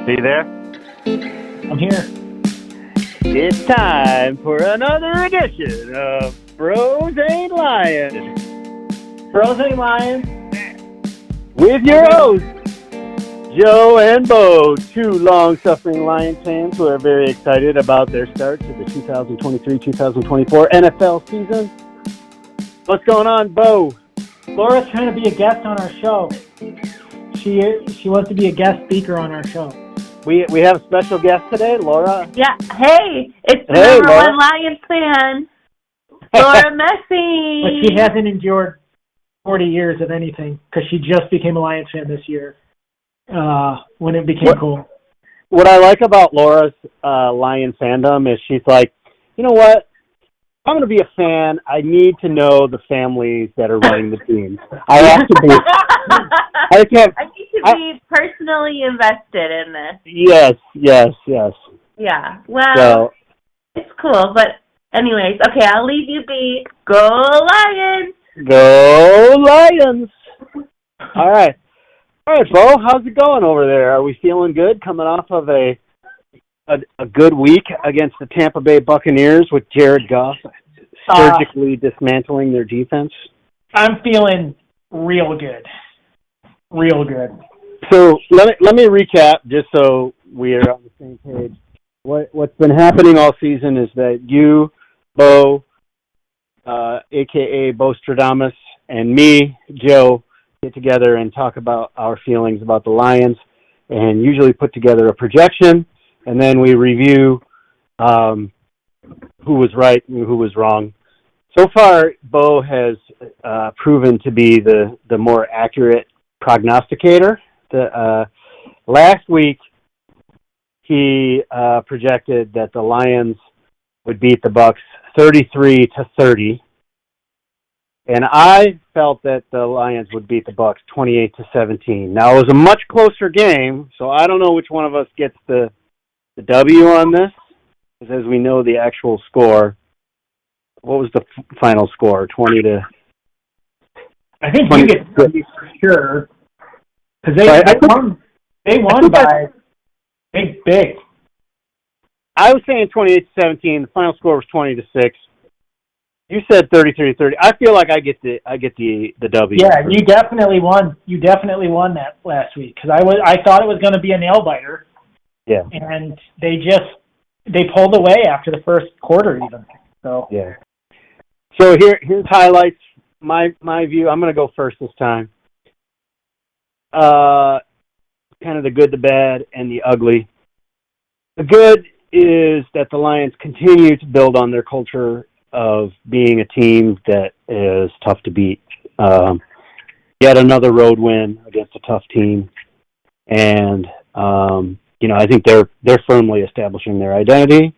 Are you there? I'm here. It's time for another edition of Bros Ain't Lying. Bros Ain't Lying. With your hosts, Joe and Bo, two long-suffering Lions fans who are very excited about their start to the 2023-2024 NFL season. What's going on, Bo? Laura's trying to be a guest on our show. She wants to be a guest speaker on our show. We have a special guest today, Laura. Yeah. Hey, it's the number Laura. one Lions fan, Laura Messi. But she hasn't endured 40 years of anything because she just became a Lions fan this year when it became cool. What I like about Laura's Lion fandom is she's like, you know what? If I'm going to be a fan, I need to know the families that are running the teams. I have to be. I need to be personally invested in this. Yes. Yeah. Well, it's cool, but anyways, okay, I'll leave you be. Go Lions! Go Lions! All right, Bo, how's it going over there? Are we feeling good coming off of a good week against the Tampa Bay Buccaneers with Jared Goff surgically dismantling their defense? I'm feeling real good. Real good. So let me recap just so we are on the same page. What's been happening all season is that you, Bo, a.k.a. Bo Stradamus, and me, Joe, get together and talk about our feelings about the Lions and usually put together a projection, and then we review who was right and who was wrong. So far, Bo has proven to be the more accurate prognosticator. Last week, he projected that the Lions would beat the Bucs 33-30, and I felt that the Lions would beat the Bucs 28-17. Now, it was a much closer game, so I don't know which one of us gets the W on this, because as we know the actual score. What was the final score? 20 to... I think you get 30 for sure. Because they won by big. I was saying 28-17. The final score was 20-6. You said 33-30. I feel like I get the W. Yeah, you definitely won. You definitely won that last week because I thought it was going to be a nail biter. Yeah. And they pulled away after the first quarter even. So yeah. So here's highlights. My view. I'm going to go first this time. Kind of the good, the bad, and the ugly. The good is that the Lions continue to build on their culture of being a team that is tough to beat. Yet another road win against a tough team, and I think they're firmly establishing their identity.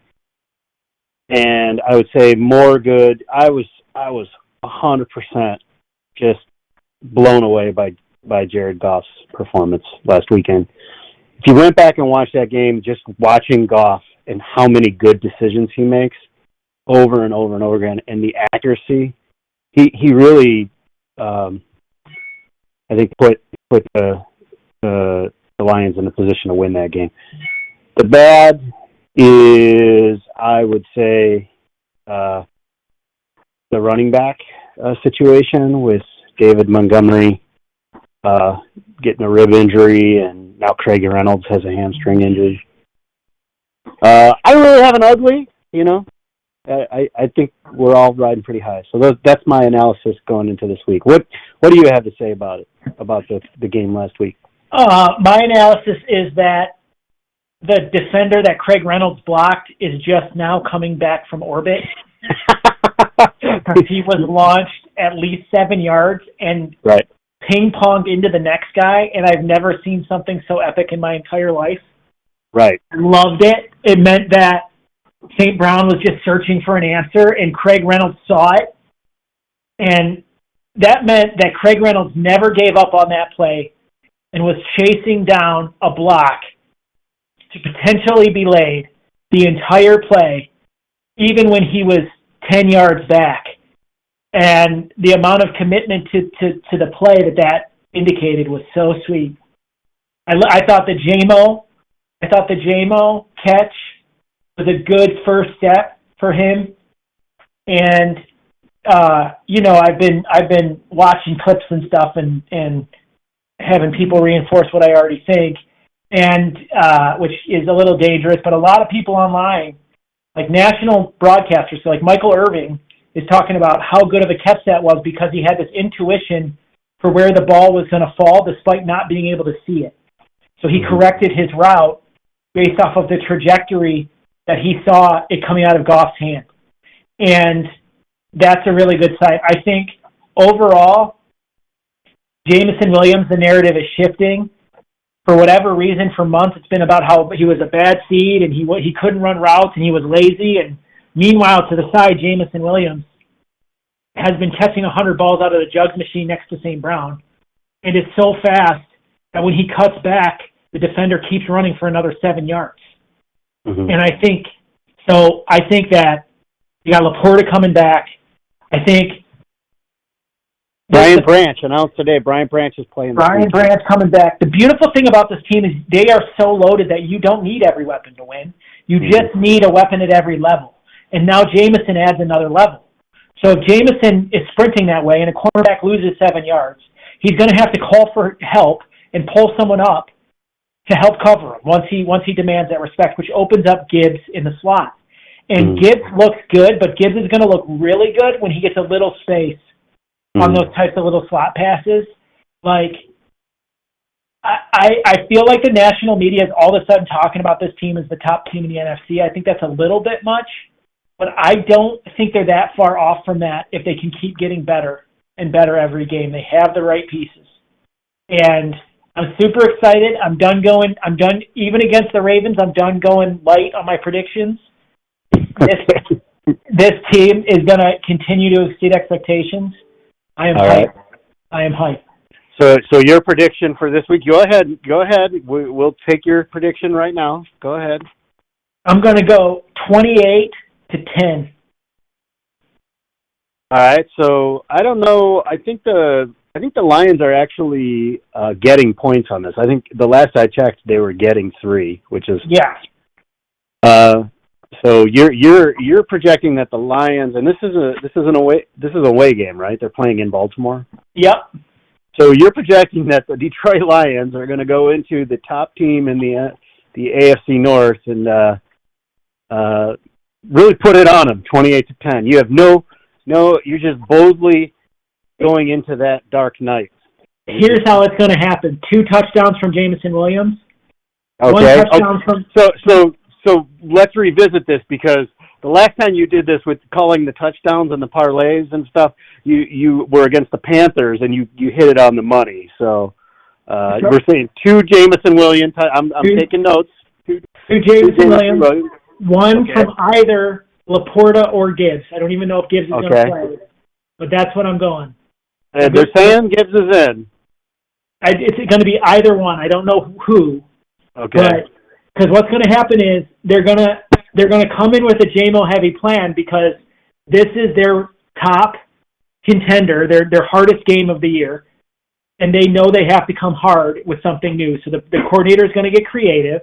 And I would say more good. I was 100% just blown away by Jared Goff's performance last weekend. If you went back and watched that game, just watching Goff and how many good decisions he makes over and over and over again, and the accuracy, he really, I think, put the Lions in a position to win that game. The bad is, I would say, the running back situation with David Montgomery getting a rib injury, and now Craig Reynolds has a hamstring injury. I don't really have an ugly, I think we're all riding pretty high. So that's my analysis going into this week. What do you have to say about it, about the game last week? My analysis is that the defender that Craig Reynolds blocked is just now coming back from orbit. He was launched at least 7 yards and ping-ponged into the next guy, and I've never seen something so epic in my entire life. Right. Loved it. It meant that St. Brown was just searching for an answer, and Craig Reynolds saw it. And that meant that Craig Reynolds never gave up on that play and was chasing down a block to potentially be laid the entire play, even when he was 10 yards back. And the amount of commitment to the play that indicated was so sweet. I thought the JMO I thought the JMO catch was a good first step for him. And, I've been watching clips and stuff and having people reinforce what I already think, and which is a little dangerous. But a lot of people online, like national broadcasters, so like Michael Irving, is talking about how good of a catch that was because he had this intuition for where the ball was going to fall despite not being able to see it. So he corrected his route based off of the trajectory that he saw it coming out of Goff's hand. And that's a really good sign. I think overall, Jameson Williams, the narrative is shifting. For whatever reason, for months, it's been about how he was a bad seed and he couldn't run routes and he was lazy. And meanwhile, to the side, Jameson Williams has been catching 100 balls out of the jugs machine next to St. Brown and is so fast that when he cuts back, the defender keeps running for another 7 yards. Mm-hmm. And I think that you got Laporta coming back. I think Brian Branch announced today. Brian Branch is playing. Brian Branch coming back. The beautiful thing about this team is they are so loaded that you don't need every weapon to win. You just need a weapon at every level. And now Jameson adds another level. So if Jameson is sprinting that way and a cornerback loses 7 yards, he's going to have to call for help and pull someone up to help cover him once he demands that respect, which opens up Gibbs in the slot. And Gibbs looks good, but Gibbs is going to look really good when he gets a little space on those types of little slot passes. Like, I feel like the national media is all of a sudden talking about this team as the top team in the NFC. I think that's a little bit much, but I don't think they're that far off from that if they can keep getting better and better every game. They have the right pieces. And I'm super excited. I'm done, even against the Ravens, I'm done going light on my predictions. This team is going to continue to exceed expectations. I am hyped. Right. I am hyped. So your prediction for this week, go ahead. We'll take your prediction right now. Go ahead. I'm going to go 28-10. All right. So I don't know. I think the Lions are actually getting points on this. I think the last I checked, they were getting 3, which is So you're projecting that the Lions, and this is an away game, right? They're playing in Baltimore. Yep. So you're projecting that the Detroit Lions are going to go into the top team in the AFC North and really put it on them, 28-10. You have no, you're just boldly going into that dark night. Here's how it's going to happen: 2 touchdowns from Jameson Williams. Okay. 1 touchdown from. So let's revisit this, because the last time you did this with calling the touchdowns and the parlays and stuff, you were against the Panthers and you hit it on the money. So we're saying 2 Jameson Williams. I'm taking notes. 2 Jameson Williams. 1 from either Laporta or Gibbs. I don't even know if Gibbs is going to play, but that's what I'm going. And they're saying Gibbs is in. It's going to be either one. I don't know who. Okay. Because what's going to happen is they're going to come in with a JMO heavy plan, because this is their top contender, their hardest game of the year, and they know they have to come hard with something new. So the coordinator is going to get creative,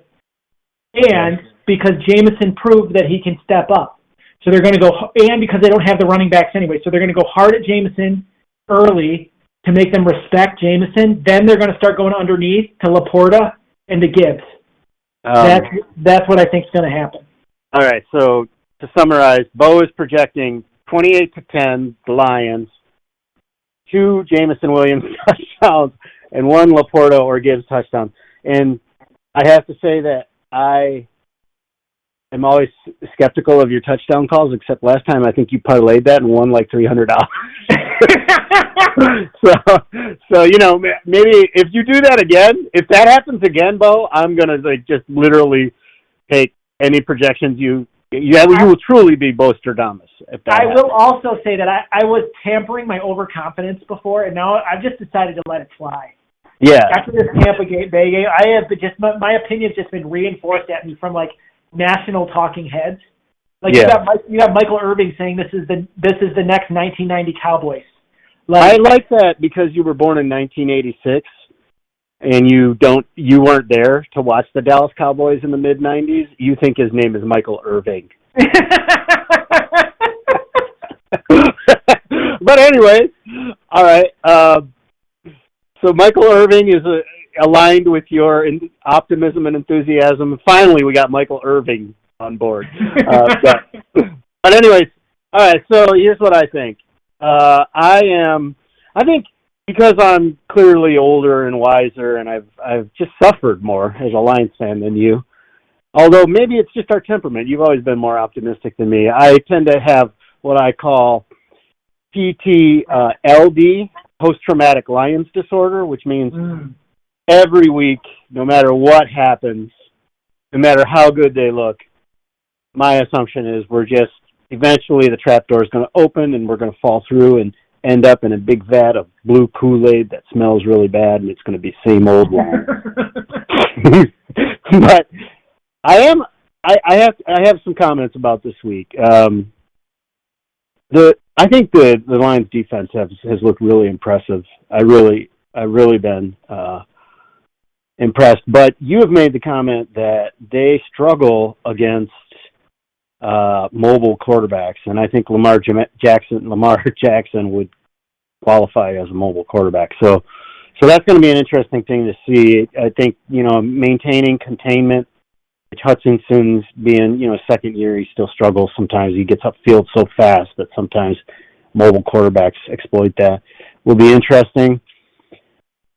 and because Jameson proved that he can step up, so they're going to go, and because they don't have the running backs anyway, so they're going to go hard at Jameson early to make them respect Jameson. Then they're going to start going underneath to Laporta and to Gibbs. That's what I think is going to happen. All right, so to summarize, Bo is projecting 28-10, the Lions, 2 Jameson Williams touchdowns, and 1 Laporta or Gibbs touchdown. And I have to say that I am always skeptical of your touchdown calls, except last time I think you parlayed that and won like $300. So maybe if you do that again, if that happens again, Bo, I'm gonna just literally take any projections you will truly be Bostradamus. I will also say that I was tampering my overconfidence before, and now I've just decided to let it fly. Yeah. After this Tampa Bay game, I have just my opinion's just been reinforced at me from like national talking heads. Like you got Michael Irving saying this is the next 1990 Cowboys. I like that because you were born in 1986, and you weren't there to watch the Dallas Cowboys in the mid '90s, you think his name is Michael Irving. But anyway, all right. So Michael Irving is aligned with your optimism and enthusiasm. Finally, we got Michael Irving on board. But anyways, all right. So here's what I think. I think because I'm clearly older and wiser, and I've just suffered more as a Lions fan than you. Although maybe it's just our temperament. You've always been more optimistic than me. I tend to have what I call PTLD, post-traumatic Lions disorder, which means every week, no matter what happens, no matter how good they look, my assumption is we're just eventually the trapdoor is going to open and we're going to fall through and end up in a big vat of blue Kool-Aid that smells really bad, and it's going to be same old Lions. But I have some comments about this week. I think the Lions defense has looked really impressive. I've really been impressed. But you have made the comment that they struggle against mobile quarterbacks, and I think Lamar Jackson would qualify as a mobile quarterback. So that's going to be an interesting thing to see. I think maintaining containment. Hutchinson's being, second year, he still struggles sometimes. He gets upfield so fast that sometimes mobile quarterbacks exploit that. Will be interesting.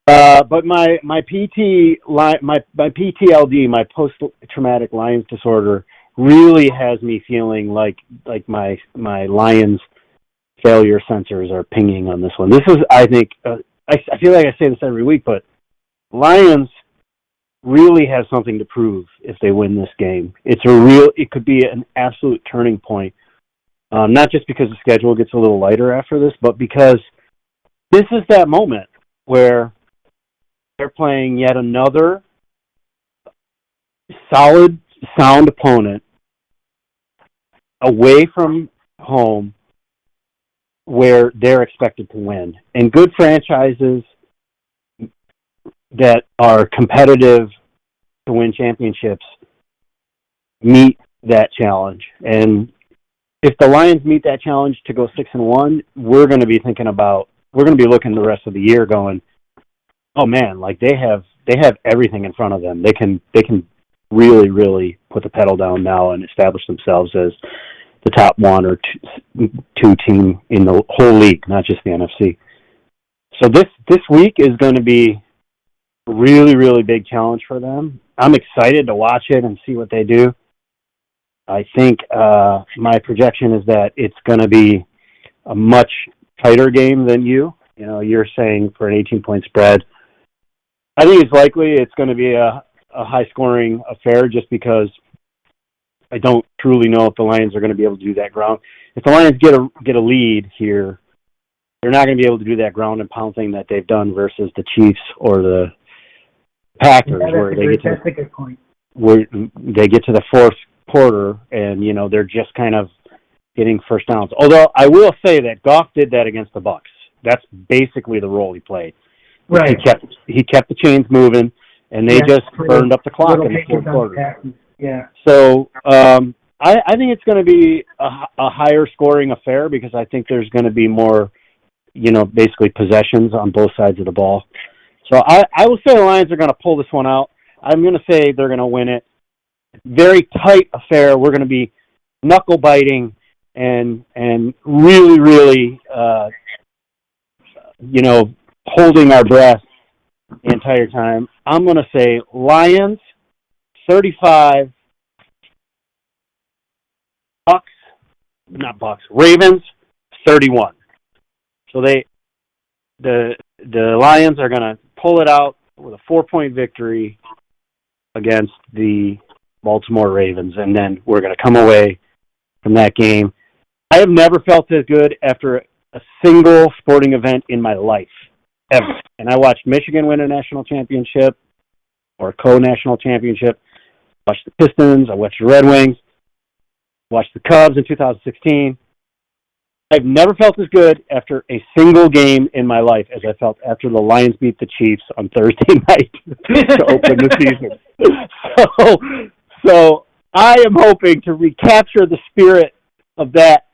But my PTLD, my post-traumatic Lions disorder, really has me feeling like my Lions failure sensors are pinging on this one. This is, I think, I feel like I say this every week, but Lions really have something to prove if they win this game. It could be an absolute turning point, not just because the schedule gets a little lighter after this, but because this is that moment where they're playing yet another solid, sound opponent away from home where they're expected to win. And good franchises that are competitive to win championships meet that challenge. And if the Lions meet that challenge to go 6-1, we're going to be looking the rest of the year going, oh man, like they have everything in front of them. They can really, really put the pedal down now and establish themselves as the top one or two team in the whole league, not just the NFC. So this week is going to be really, really big challenge for them. I'm excited to watch it and see what they do. I think my projection is that it's going to be a much tighter game than you're saying for an 18-point spread. I think it's likely it's going to be a high-scoring affair just because I don't truly know if the Lions are going to be able to do that ground. If the Lions get a lead here, they're not going to be able to do that ground and pound thing that they've done versus the Chiefs or the Packers, that's a good point. Where they get to the fourth quarter and they're just kind of getting first downs. Although I will say that Goff did that against the Bucs. That's basically the role he played. Right. He kept the chains moving, and they just burned up the clock in the fourth quarter. Yeah. So I think it's going to be a higher scoring affair because I think there's going to be more, basically possessions on both sides of the ball. So I will say the Lions are going to pull this one out. I'm going to say they're going to win it. Very tight affair. We're going to be knuckle biting and really, really, holding our breath the entire time. I'm going to say Lions 35, Ravens 31. So the Lions are going to pull it out with a 4-point victory against the Baltimore Ravens, and then we're going to come away from that game. I have never felt this good after a single sporting event in my life, ever. And I watched Michigan win a national championship or a co-national championship. I watched the Pistons. I watched the Red Wings. I watched the Cubs in 2016. I've never felt as good after a single game in my life as I felt after the Lions beat the Chiefs on Thursday night to open the season. So I am hoping to recapture the spirit of that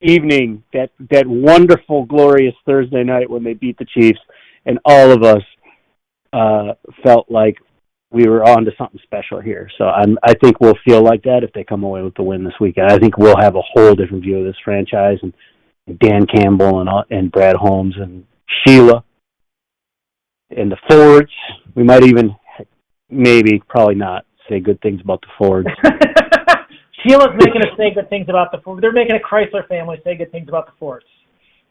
evening, that wonderful, glorious Thursday night when they beat the Chiefs, and all of us felt like we were on to something special here. So I think we'll feel like that if they come away with the win this weekend. I think we'll have a whole different view of this franchise, and Dan Campbell and Brad Holmes and Sheila and the Fords. We might even, probably not, say good things about the Fords. Sheila's making us say good things about the Fords. They're making a Chrysler family say good things about the Fords.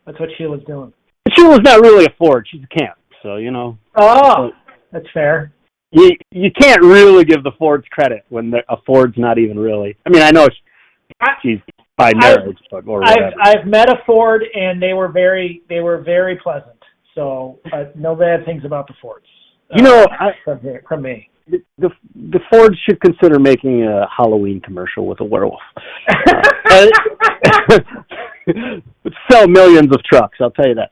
That's what Sheila's doing. Sheila's not really a Ford. She's a Camp, so, Oh, that's fair. You can't really give the Fords credit when a Ford's not even really. I mean, I know she's by marriage, but or whatever. I've met a Ford, and they were very pleasant. So no bad things about the Fords. From me. The Fords should consider making a Halloween commercial with a werewolf. Would sell millions of trucks, I'll tell you that.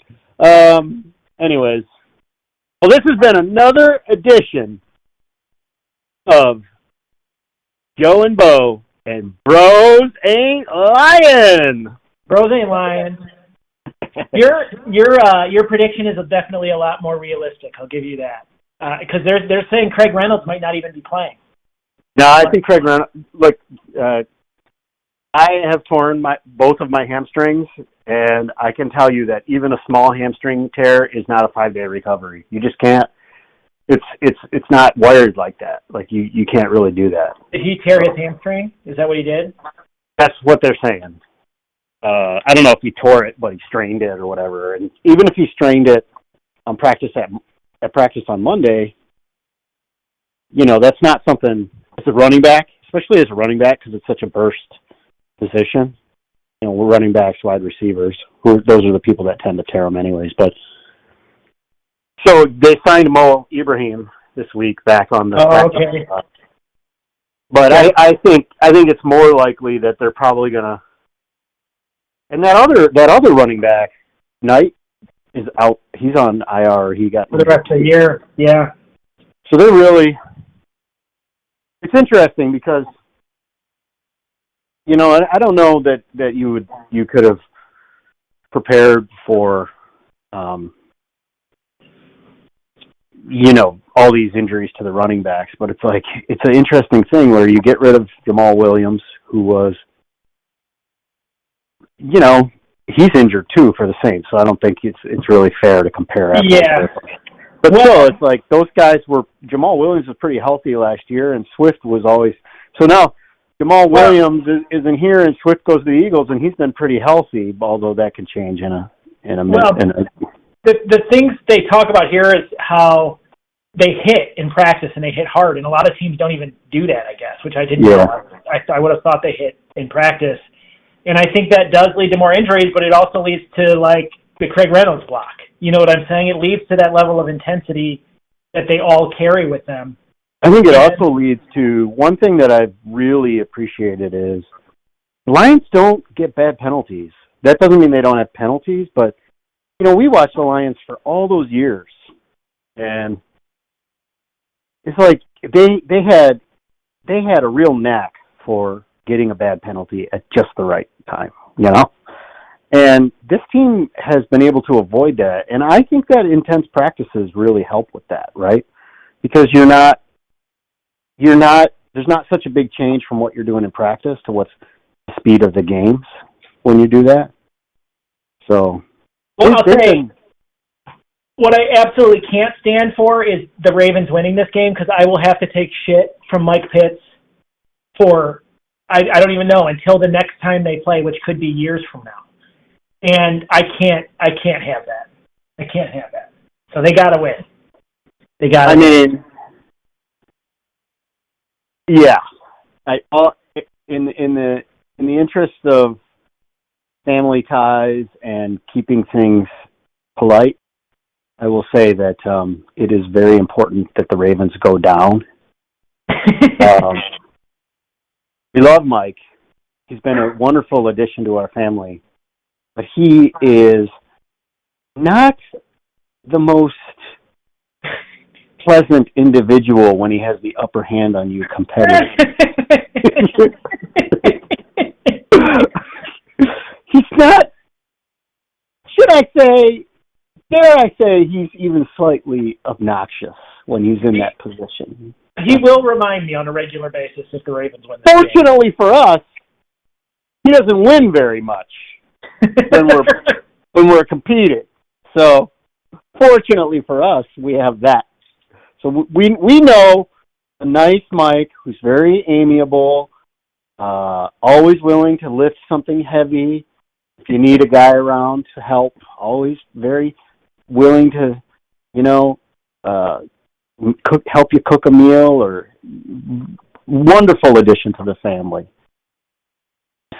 Anyways, well, this has been another edition of Joe and Bo and Bros Ain't Lying. Bros Ain't Lying. Your prediction is definitely a lot more realistic. I'll give you that. Because they're saying Craig Reynolds might not even be playing. No, I think Craig Reynolds. Look, I have torn both of my hamstrings, and I can tell you that even a small hamstring tear is not a 5-day recovery. You just can't. It's not wired like that. Like you can't really do that. Did he tear his hamstring? Is that what he did? That's what they're saying. I don't know if he tore it, but he strained it or whatever. And even if he strained it on practice at practice on Monday, that's not something as a running back, especially as a running back, because it's such a burst position. We're running backs, wide receivers. Those are the people that tend to tear them anyways. But so they signed Mo Ibrahim this week back on the practice. Okay. But I think it's more likely that they're probably gonna. And that other running back, Knight, is out. He's on IR. He got for the rest of the year. Yeah. So they're really. It's interesting because, I don't know that you could have prepared for, all these injuries to the running backs, but it's an interesting thing where you get rid of Jamal Williams, who was, he's injured too for the Saints, so I don't think it's really fair to compare. Yeah. But still, it's like those guys Jamal Williams was pretty healthy last year, and Swift was always, so now Jamal Williams isn't here, and Swift goes to the Eagles, and he's been pretty healthy, although that can change in a minute. The things they talk about here is how they hit in practice, and they hit hard, and a lot of teams don't even do that, I guess, which I didn't know. I would have thought they hit in practice. And I think that does lead to more injuries, but it also leads to, the Craig Reynolds block. You know what I'm saying? It leads to that level of intensity that they all carry with them. I think it also leads to one thing that I've really appreciated is the Lions don't get bad penalties. That doesn't mean they don't have penalties, but, we watched the Lions for all those years, and it's like they had a real knack for getting a bad penalty at just the right time, And this team has been able to avoid that, and I think that intense practices really help with that, right? Because there's not such a big change from what you're doing in practice to what's the speed of the games when you do that. So, well, I'll say, what I absolutely can't stand for is the Ravens winning this game, because I will have to take shit from Mike Pitts for, I don't even know, until the next time they play, which could be years from now. And I can't have that. I can't have that. So they got to win. They got to win. Yeah. In the interest of family ties and keeping things polite, I will say that it is very important that the Ravens go down. We love Mike. He's been a wonderful addition to our family. but he is not the most pleasant individual when he has the upper hand on you competitively. He's not, dare I say, he's even slightly obnoxious when he's in that position. He will remind me on a regular basis if the Ravens win this Fortunately game. for us, he doesn't win very much when we're competing. So, fortunately for us, we have that. So we know a nice Mike who's very amiable, always willing to lift something heavy. If you need a guy around to help, always very willing to, help you cook a meal, or wonderful addition to the family.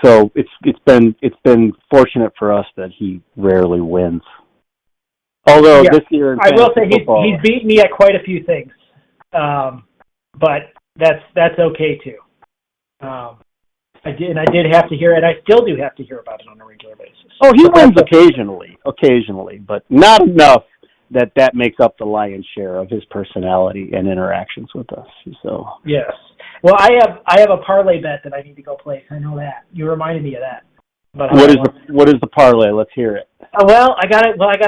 So it's been fortunate for us that he rarely wins. Although this year in I will say football, he's beaten me at quite a few things, but that's okay too. I did have to hear it. I still do have to hear about it on a regular basis. Oh, he wins occasionally, but not enough that makes up the lion's share of his personality and interactions with us. So yes. Well, I have a parlay bet that I need to go place. I know that. You reminded me of that. But what is the parlay? Let's hear it. I guess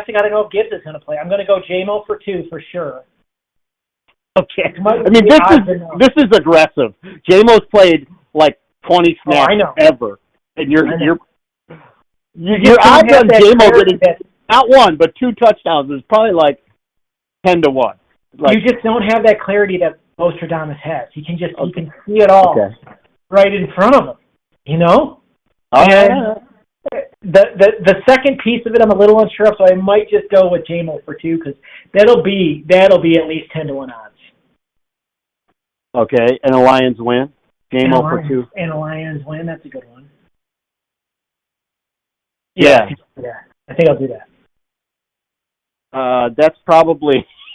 I got to know if Gibbs is going to play. I'm going to go JMO for 2 for sure. Okay. I mean, this is aggressive. JMO's played like 20 snaps ever, and your odds on JMO getting not 1 but 2 touchdowns is probably like 10-1. You just don't have that clarity that Nostradamus has. He can see it all right in front of him. And the second piece of it, I'm a little unsure of, so I might just go with JMO for 2 because that'll be at least 10-1 odds. Okay, and the Lions win. JMO for 2. And the Lions win. That's a good one. Yeah. I think I'll do that. That's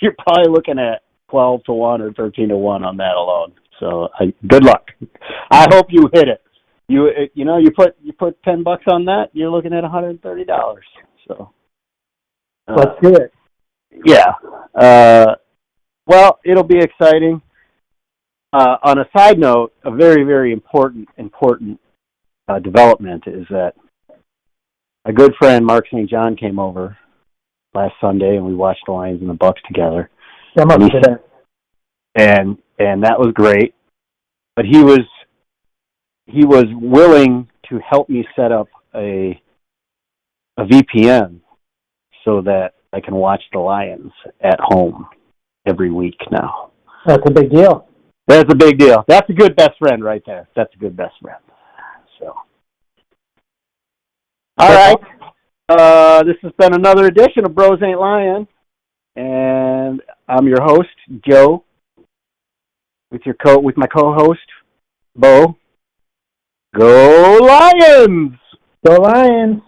you're probably looking at 12-1 or 13-1 on that alone. So good luck. I hope you hit it. You put $10 on that, you're looking at $130. So let's do it. Yeah. Well, it'll be exciting. On a side note, a very, very important development is that a good friend, Mark St. John, came over last Sunday, and we watched the Lions and the Bucks together. And that was great. But he was willing to help me set up a VPN so that I can watch the Lions at home every week now. That's a big deal. That's a big deal. That's a good best friend right there. That's a good best friend. So, all right. This has been another edition of Bros Ain't Lying, and I'm your host, Joe, with my co-host, Bo. Go Lions! Go Lions!